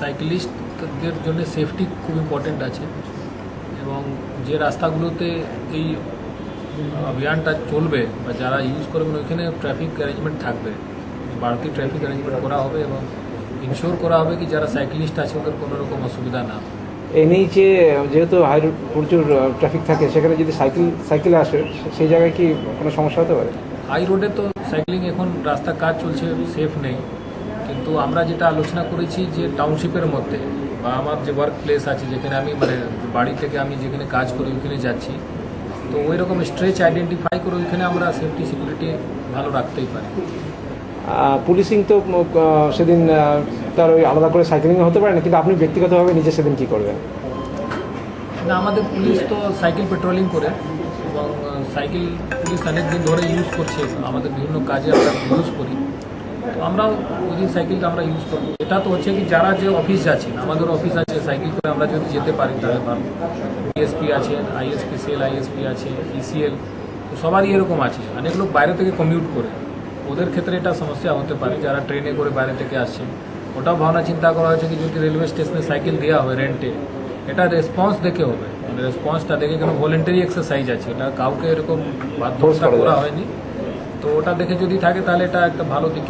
সাইক্লিস্টদের জন্য সেফটি খুব ইম্পর্টেন্ট আছে এবং যে রাস্তাগুলোতে এই অভিযানটা চলবে বা যারা ইউজ করবেন ওইখানে ট্রাফিক অ্যারেঞ্জমেন্ট থাকবে, বাড়তি ট্রাফিক অ্যারেঞ্জমেন্ট করা হবে এবং ইনশিওর করা হবে কি যারা সাইক্লিস্ট আছে ওদের কোনো রকম অসুবিধা না। এনএইচে যেহেতু হাই রোড প্রচুর ট্রাফিক থাকে, সেখানে যদি সাইকেল আসে সেই জায়গায় কি কোনো সমস্যা হতে পারে? হাই রোডে তো সাইক্লিং এখন রাস্তা কাজ চলছে, সেফ নেই, কিন্তু আমরা যেটা আলোচনা করেছি যে টাউনশিপের মধ্যে বা আমার যে ওয়ার্ক প্লেস আছে যেখানে আমি বাড়ি থেকে আমি যেখানে কাজ করি ওইখানে যাচ্ছি, তো ওই রকম স্ট্রেচ আইডেন্টিফাই করে ওইখানে আমরা সেফটি সিকিউরিটি ভালো রাখতেই পারি। পুলিশিং তো সেদিন তার ওই আলাদা করে সাইকেলিং হতে পারে না, কিন্তু আপনি ব্যক্তিগতভাবে নিজে সেদিন কী করবেন? না, আমাদের পুলিশ তো সাইকেল পেট্রোলিং করে এবং সাইকেল পুলিশ অনেক দিন ধরে ইউজ করছে, আমাদের বিভিন্ন কাজে আমরা ইউজ করি, তো আমরাও ওই দিন সাইকেলটা আমরা ইউজ করবো। এটা তো হচ্ছে কি যারা যে অফিস যাচ্ছে, আমাদের অফিস আছে, সাইকেল করে আমরা যদি যেতে পারি তাহলে ভালো। ডিএসপি আছে, আইএসপি সেল আইএসপি আছে, ইসিএল, তো সবারই এরকম আছে। অনেক লোক বাইরে থেকে কমিউট করে, ওদের ক্ষেত্রে এটা সমস্যা হতে পারে, যারা ট্রেনে করে বাইরে থেকে আসছে। ওটাও ভাবনা চিন্তা করা হয়েছে কি যদি রেলওয়ে স্টেশনে সাইকেল দেওয়া হয় রেন্টে, এটা রেসপন্স দেখে হবে, মানে রেসপন্সটা দেখে কেন ভলেন্টারি এক্সারসাইজ আছে, এটা কাউকে এরকম বাধ্যতা করা হয়নি, তো ওটা দেখে যদি থাকে তাহলে এটা একটা ভালো দিক।